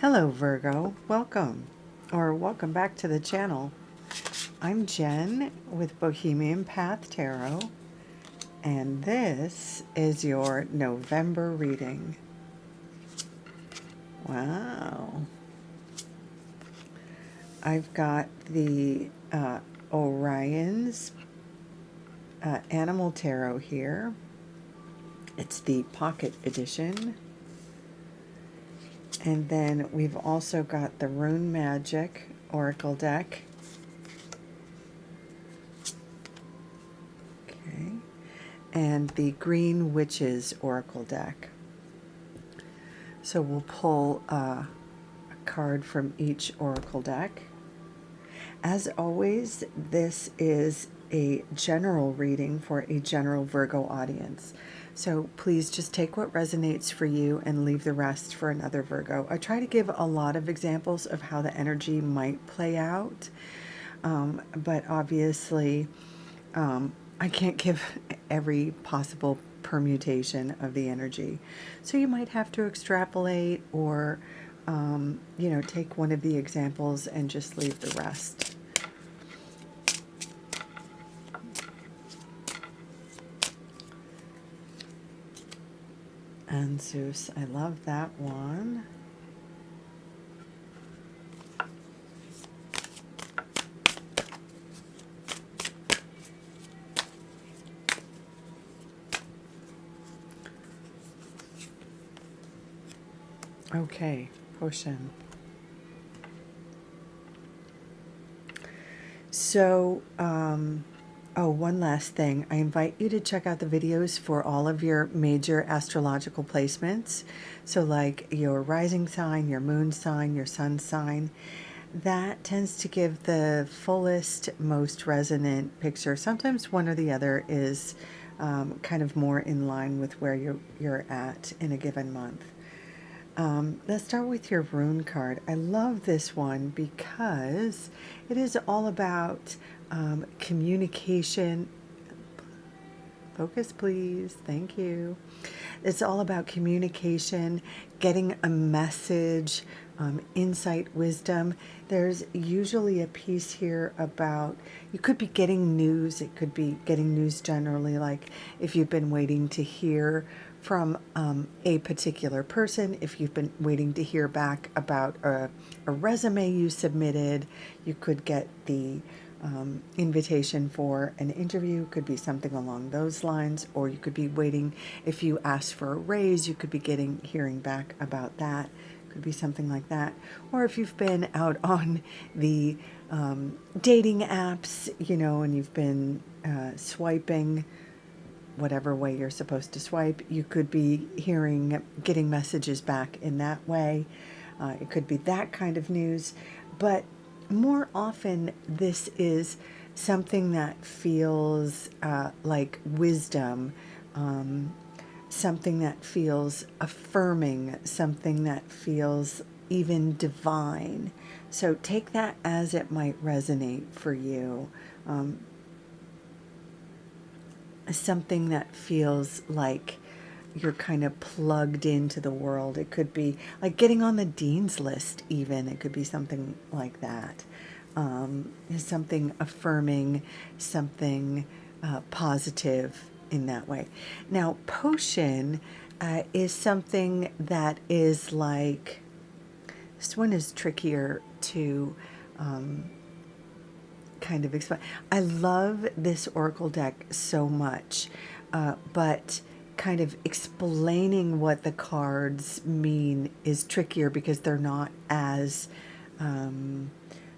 Hello Virgo, welcome back to the channel. I'm Jen with Bohemian Path Tarot, and this is your November reading. Wow. I've got the Orion's Animal Tarot here. It's the Pocket Edition. And then we've also got the Rune Magic Oracle deck. Okay. And the Green Witches Oracle deck. So we'll pull a card from each Oracle deck. As always, this is a general reading for a general Virgo audience. So please just take what resonates for you and leave the rest for another Virgo. I try to give a lot of examples of how the energy might play out, but obviously I can't give every possible permutation of the energy. So you might have to extrapolate or, take one of the examples and just leave the rest. And Zeus, I love that one. Okay, potion. So, one last thing. I invite you to check out the videos for all of your major astrological placements. So like your rising sign, your moon sign, your sun sign. That tends to give the fullest, most resonant picture. Sometimes one or the other is kind of more in line with where you're at in a given month. Let's start with your rune card. I love this one because it is all about communication. Focus, please. Thank you. It's all about communication, getting a message, insight, wisdom. There's usually a piece here about, you could be getting news. It could be getting news generally, like if you've been waiting to hear from a particular person, if you've been waiting to hear back about a resume you submitted, you could get the invitation for an interview. Could be something along those lines, or you could be waiting, if you asked for a raise, you could be hearing back about that. Could be something like that. Or if you've been out on the dating apps, and you've been swiping whatever way you're supposed to swipe, you could be getting messages back in that way. It could be that kind of news, but more often this is something that feels like wisdom, something that feels affirming, something that feels even divine. So take that as it might resonate for you. Something that feels like you're kind of plugged into the world. It could be like getting on the dean's list even. It could be something like that. Something affirming, something positive in that way. Now, potion is something that is like, this one is trickier to kind of explain. I love this oracle deck so much, but kind of explaining what the cards mean is trickier because they're not as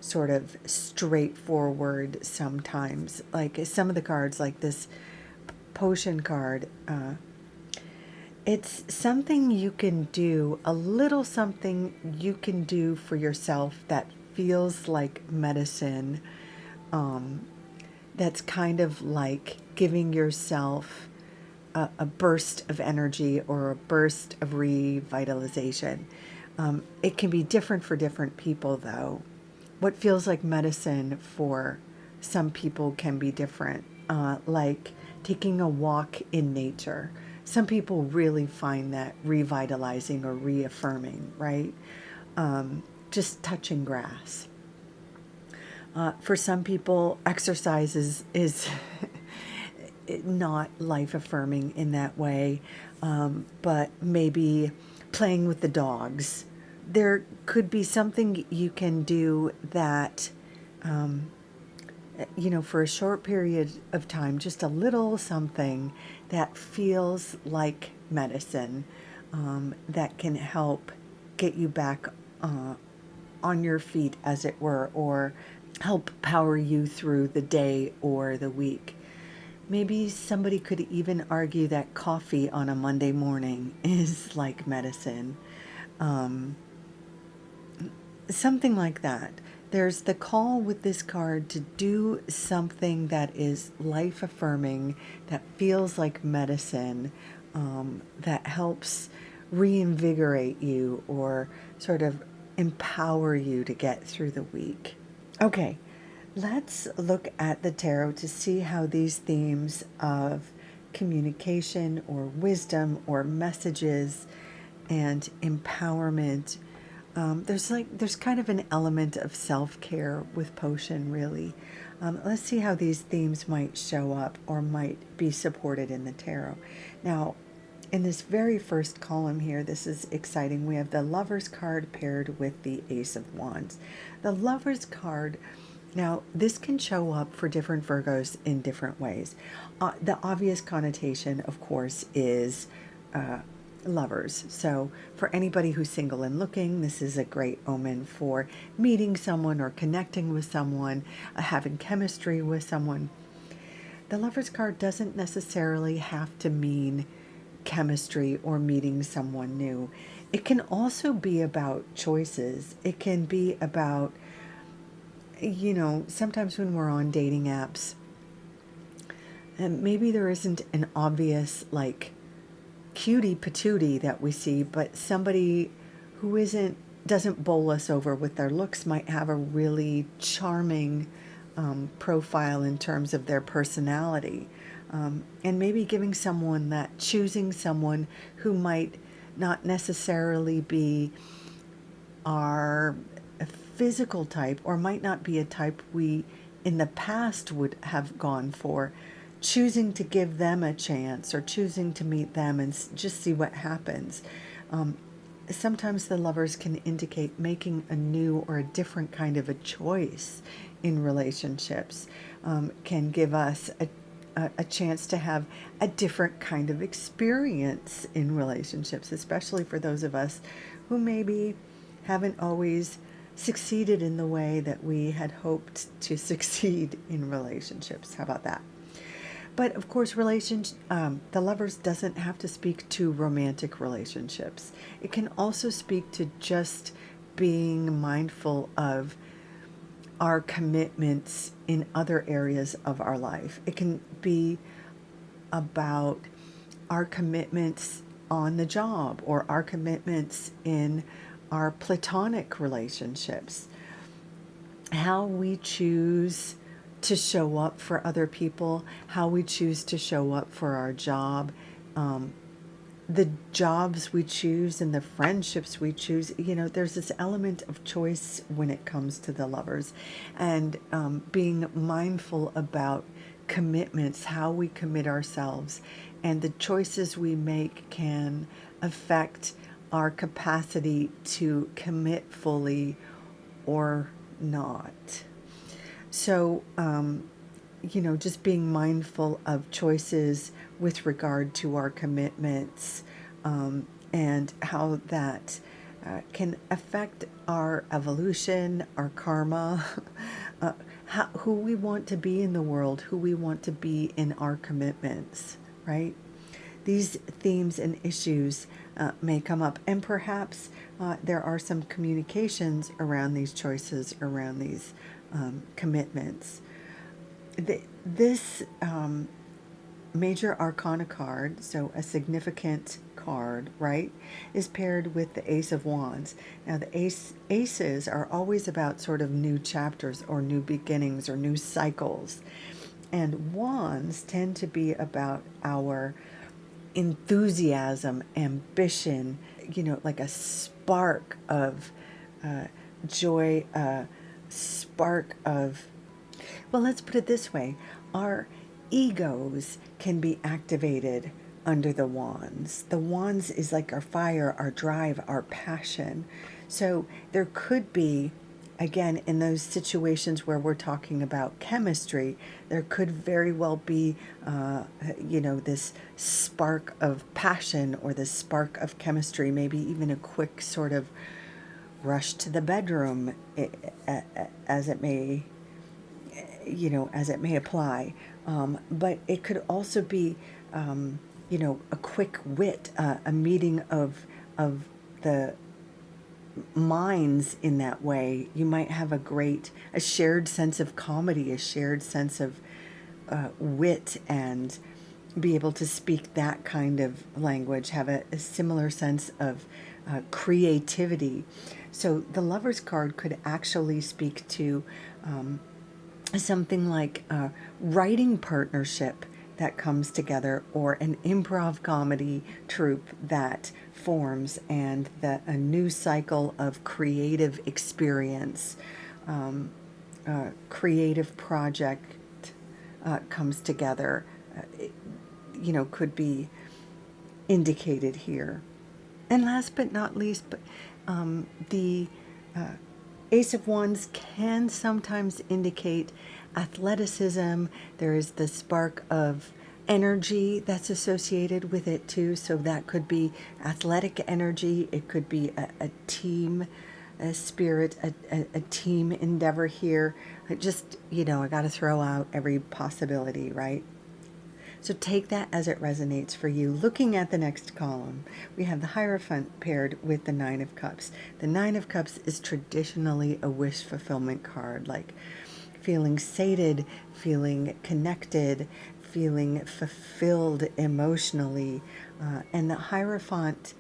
sort of straightforward sometimes. Like some of the cards, like this potion card, it's something you can do, a little something you can do for yourself that feels like medicine. That's kind of like giving yourself a burst of energy or a burst of revitalization. It can be different for different people, though. What feels like medicine for some people can be different, like taking a walk in nature. Some people really find that revitalizing or reaffirming, right? just touching grass. For some people, exercise is not life affirming in that way, but maybe playing with the dogs. There could be something you can do that, for a short period of time, just a little something that feels like medicine, that can help get you back on your feet, as it were, or help power you through the day or the week. Maybe somebody could even argue that coffee on a Monday morning is like medicine. Something like that. There's the call with this card to do something that is life affirming, that feels like medicine, that helps reinvigorate you or sort of empower you to get through the week. Okay, let's look at the tarot to see how these themes of communication or wisdom or messages and empowerment. There's kind of an element of self-care with potion, really. Let's see how these themes might show up or might be supported in the tarot. Now, in this very first column here, this is exciting. We have the Lover's card paired with the Ace of Wands. The Lover's card, now this can show up for different Virgos in different ways. The obvious connotation, of course, is lovers. So for anybody who's single and looking, this is a great omen for meeting someone or connecting with someone, having chemistry with someone. The Lover's card doesn't necessarily have to mean chemistry or meeting someone new. It can also be about choices. It can be about, sometimes when we're on dating apps, and maybe there isn't an obvious, like, cutie patootie that we see, but somebody who doesn't bowl us over with their looks might have a really charming profile in terms of their personality. And maybe choosing someone who might not necessarily be our physical type, or might not be a type we in the past would have gone for, choosing to give them a chance or choosing to meet them and just see what happens. Sometimes the lovers can indicate making a new or a different kind of a choice in relationships, can give us a chance to have a different kind of experience in relationships, especially for those of us who maybe haven't always succeeded in the way that we had hoped to succeed in relationships. How about that? But of course, the Lovers doesn't have to speak to romantic relationships. It can also speak to just being mindful of our commitments in other areas of our life. It can be about our commitments on the job or our commitments in our platonic relationships. How we choose to show up for other people, how we choose to show up for our job, the jobs we choose and the friendships we choose. There's this element of choice when it comes to the Lovers, and being mindful about commitments, how we commit ourselves, and the choices we make can affect our capacity to commit fully or not. So, just being mindful of choices with regard to our commitments, and how that can affect our evolution, our karma, who we want to be in the world, who we want to be in our commitments, right? These themes and issues may come up, and perhaps there are some communications around these choices, around these commitments. This major arcana card, so a significant card, right, is paired with the Ace of Wands. Now, the aces are always about sort of new chapters or new beginnings or new cycles. And wands tend to be about our enthusiasm, ambition, like a spark of joy, a spark of, well, let's put it this way, our egos can be activated under the wands. The wands is like our fire, our drive, our passion. So there could be, again, in those situations where we're talking about chemistry, there could very well be, this spark of passion or this spark of chemistry, maybe even a quick sort of rush to the bedroom, as it may, as it may apply. But it could also be, a quick wit, a meeting of the minds in that way. You might have a shared sense of comedy, a shared sense of wit, and be able to speak that kind of language, have a similar sense of creativity. So the Lover's card could actually speak to something like a writing partnership that comes together, or an improv comedy troupe that forms, and a new cycle of creative experience, creative project comes together, could be indicated here. And last but not least, the Ace of Wands can sometimes indicate athleticism. There is the spark of energy that's associated with it too. So that could be athletic energy. It could be a team spirit, a team endeavor here. I got to throw out every possibility, right? So take that as it resonates for you. Looking at the next column, we have the Hierophant paired with the Nine of Cups. The Nine of Cups is traditionally a wish fulfillment card, like feeling sated, feeling connected, feeling fulfilled emotionally. And the Hierophant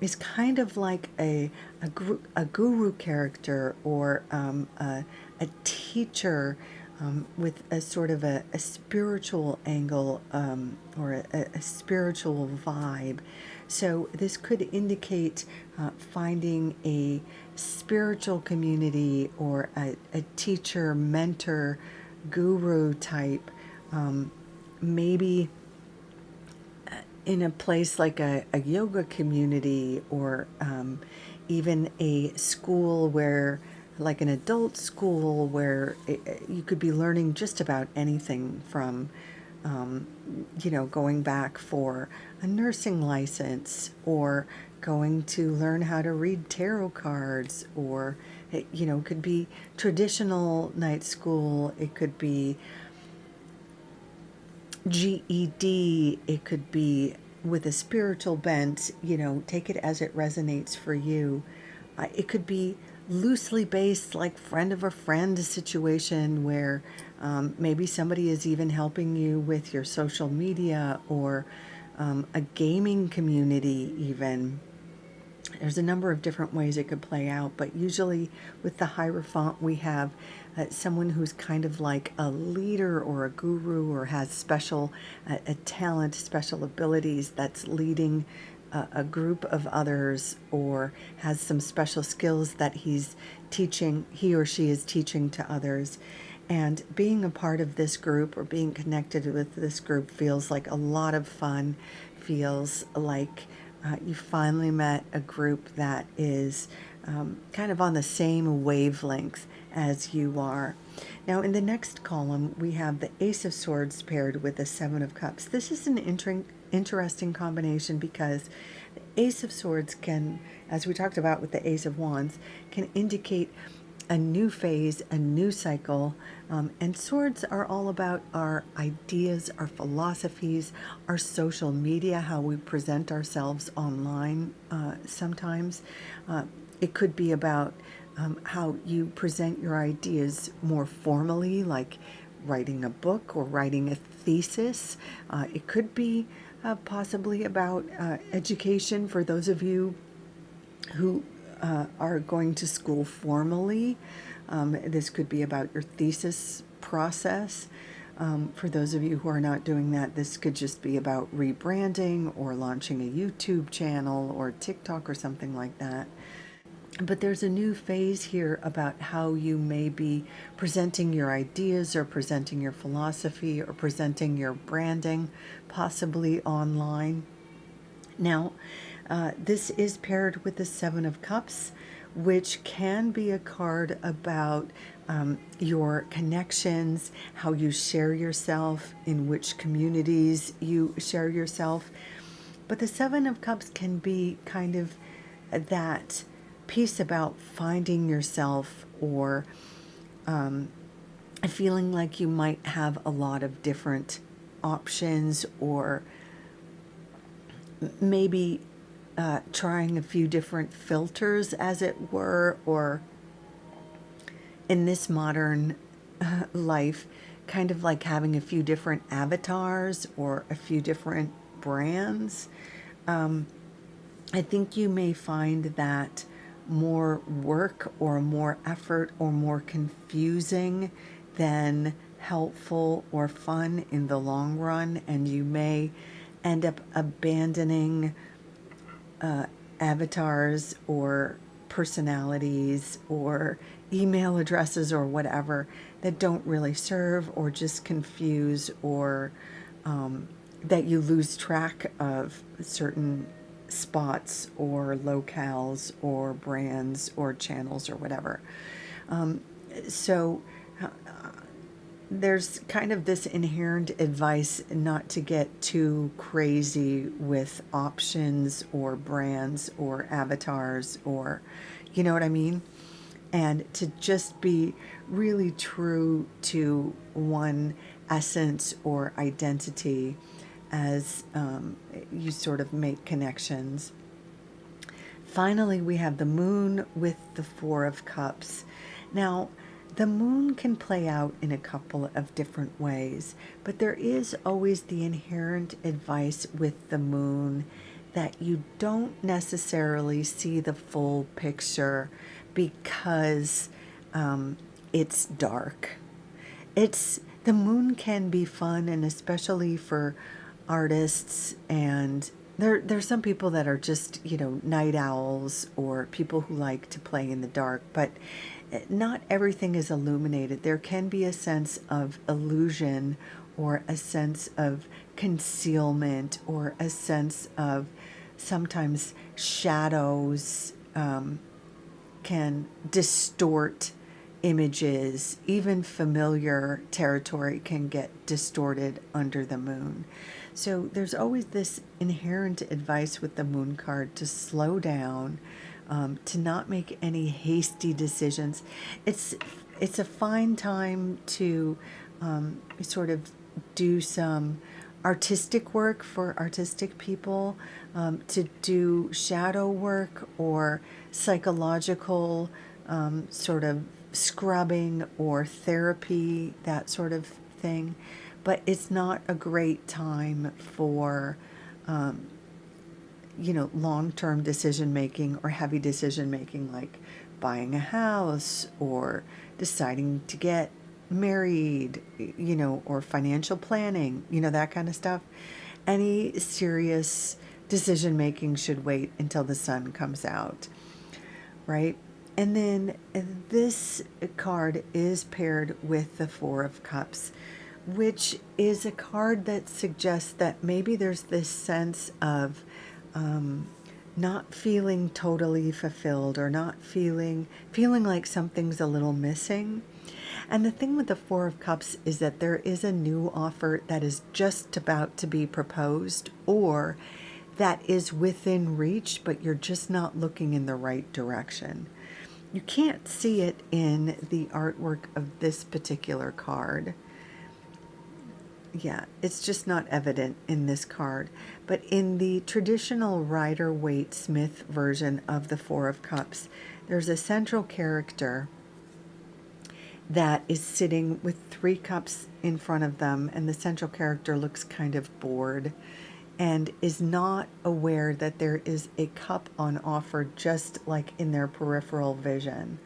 is kind of like a guru character, or a teacher, with a sort of a spiritual angle, or a spiritual vibe. So this could indicate finding a spiritual community, or a teacher, mentor, guru type, maybe in a place like a yoga community, or even a school where, like an adult school, where you could be learning just about anything from, going back for a nursing license, or going to learn how to read tarot cards, or, it could be traditional night school. It could be GED, it could be with a spiritual bent, take it as it resonates for you. It could be loosely based, like friend of a friend situation, where maybe somebody is even helping you with your social media, or a gaming community even. There's a number of different ways it could play out, but usually with the Hierophant, we have someone who's kind of like a leader, or a guru, or has special a talent, special abilities, that's leading a group of others, or has some special skills that he or she is teaching to others. And being a part of this group, or being connected with this group, feels like a lot of fun, feels like you finally met a group that is kind of on the same wavelength as you are. Now, in the next column, we have the Ace of Swords paired with the Seven of Cups. This is an interesting combination, because the Ace of Swords can, as we talked about with the Ace of Wands, can indicate a new phase, a new cycle. And swords are all about our ideas, our philosophies, our social media, how we present ourselves online sometimes. It could be about how you present your ideas more formally, like writing a book or writing a thesis. It could be possibly about education for those of you who are going to school formally. This could be about your thesis process. For those of you who are not doing that, this could just be about rebranding, or launching a YouTube channel, or TikTok, or something like that. But there's a new phase here about how you may be presenting your ideas or presenting your philosophy or presenting your branding, possibly online. Now, this is paired with the Seven of Cups, which can be a card about your connections, how you share yourself, in which communities you share yourself. But the Seven of Cups can be kind of that piece about finding yourself, or feeling like you might have a lot of different options, or maybe trying a few different filters, as it were, or in this modern life, kind of like having a few different avatars or a few different brands. I think you may find that more work or more effort or more confusing than helpful or fun in the long run, and you may end up abandoning avatars or personalities or email addresses or whatever that don't really serve, or just confuse, or that you lose track of certain spots or locales or brands or channels or whatever. So there's kind of this inherent advice not to get too crazy with options or brands or avatars, or, you know what I mean? And to just be really true to one essence or identity as you sort of make connections. Finally, we have the moon with the Four of Cups. Now, the moon can play out in a couple of different ways, but there is always the inherent advice with the moon that you don't necessarily see the full picture because it's dark. It's the moon can be fun, and especially for artists, and there's some people that are just, night owls, or people who like to play in the dark, but not everything is illuminated. There can be a sense of illusion, or a sense of concealment, or a sense of sometimes shadows can distort images. Even familiar territory can get distorted under the moon. So there's always this inherent advice with the moon card to slow down, to not make any hasty decisions. It's a fine time to sort of do some artistic work for artistic people, to do shadow work or psychological sort of scrubbing or therapy, that sort of thing. But it's not a great time for long-term decision making or heavy decision making, like buying a house or deciding to get married, or financial planning, that kind of stuff. Any serious decision making should wait until the sun comes out, right? And then this card is paired with the Four of Cups, which is a card that suggests that maybe there's this sense of not feeling totally fulfilled, or not feeling like something's a little missing. And the thing with the Four of Cups is that there is a new offer that is just about to be proposed, or that is within reach, but you're just not looking in the right direction. You can't see it in the artwork of this particular card. Yeah, it's just not evident in this card. But in the traditional Rider-Waite-Smith version of the Four of Cups, there's a central character that is sitting with three cups in front of them, and the central character looks kind of bored and is not aware that there is a cup on offer just like in their peripheral vision.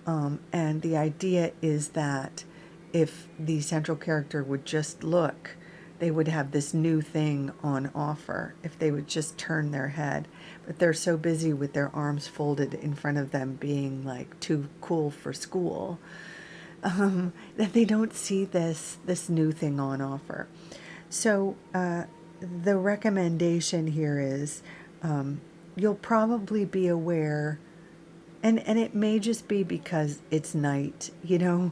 And the idea is that if the central character would just look, they would have this new thing on offer if they would just turn their head. But they're so busy with their arms folded in front of them being like too cool for school, that they don't see this new thing on offer. So the recommendation here is you'll probably be aware, and it may just be because it's night, you know,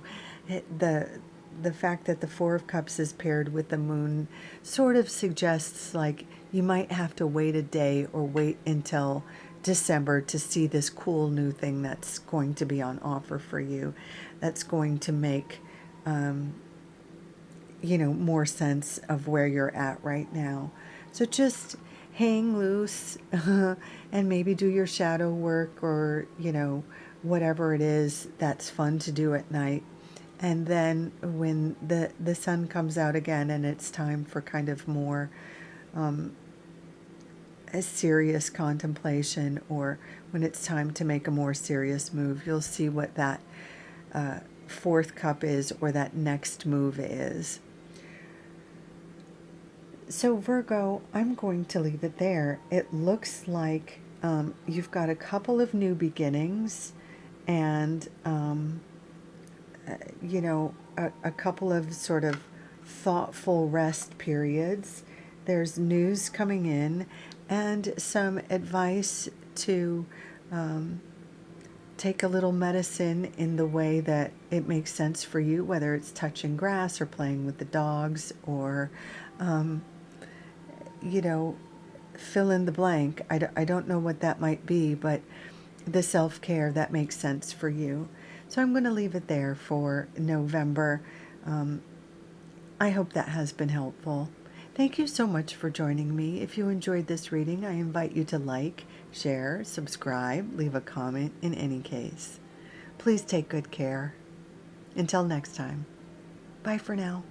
the fact that the Four of Cups is paired with the moon sort of suggests like you might have to wait a day or wait until December to see this cool new thing that's going to be on offer for you, that's going to make you know, more sense of where you're at right now. So just hang loose and maybe do your shadow work, or, you know, whatever it is that's fun to do at night. And then when the sun comes out again and it's time for kind of more a serious contemplation, or when it's time to make a more serious move, you'll see what that fourth cup is, or that next move is. So Virgo, I'm going to leave it there. It looks like you've got a couple of new beginnings, and you know, a couple of sort of thoughtful rest periods. There's news coming in, and some advice to take a little medicine in the way that it makes sense for you, whether it's touching grass or playing with the dogs, or you know, fill in the blank. I don't know what that might be, but the self-care that makes sense for you. So I'm going to leave it there for November. I hope that has been helpful. Thank you so much for joining me. If you enjoyed this reading, I invite you to like, share, subscribe, leave a comment in any case. Please take good care. Until next time. Bye for now.